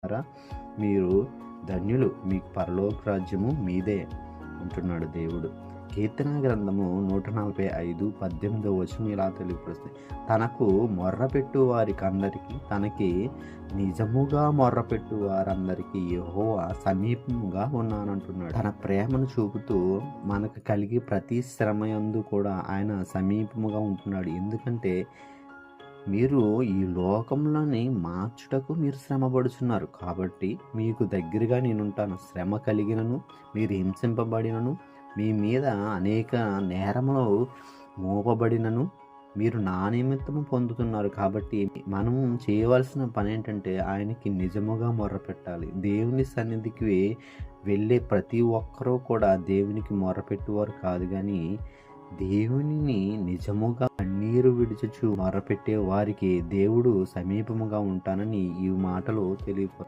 వింటారా? మీరు ధన్యులు, మీకు పరలోక రాజ్యము మీదే అంటున్నాడు దేవుడు. కీర్తన గ్రంథము 145:18 ఇలా తెలియపరుస్తుంది. తనకు మొర్రపెట్టు వారికందరికీ, తనకి నిజముగా మొర్రపెట్టు వారందరికీ యెహోవా సమీపముగా ఉన్నానంటున్నాడు. తన ప్రేమను చూపుతూ మనకు కలిగి ప్రతి శ్రమయందు కూడా ఆయన సమీపముగా ఉంటున్నాడు. ఎందుకంటే మీరు ఈ లోకంలోని మార్చుటకు మీరు శ్రమపడుచున్నారు కాబట్టి మీకు దగ్గరగా నేనుంటాను. శ్రమ కలిగినను, మీరు హింసింపబడినను, మీ మీద అనేక నేరములు మోపబడినను మీరు నా నిమిత్తము పొందుతున్నారు. కాబట్టి మనం చేయవలసిన పని ఏంటంటే ఆయనకి నిజముగా మొర్రపెట్టాలి. దేవుని సన్నిధికి వెళ్ళే ప్రతి ఒక్కరూ కూడా దేవునికి మొర్రపెట్టువారు కాదు, కానీ దేవునిని నిజముగా కన్నీరు విడిచుచు మొర్రపెట్టే వారికి దేవుడు సమీపముగా ఉంటానని ఈ మాటలు తెలియపరుస్తాయి.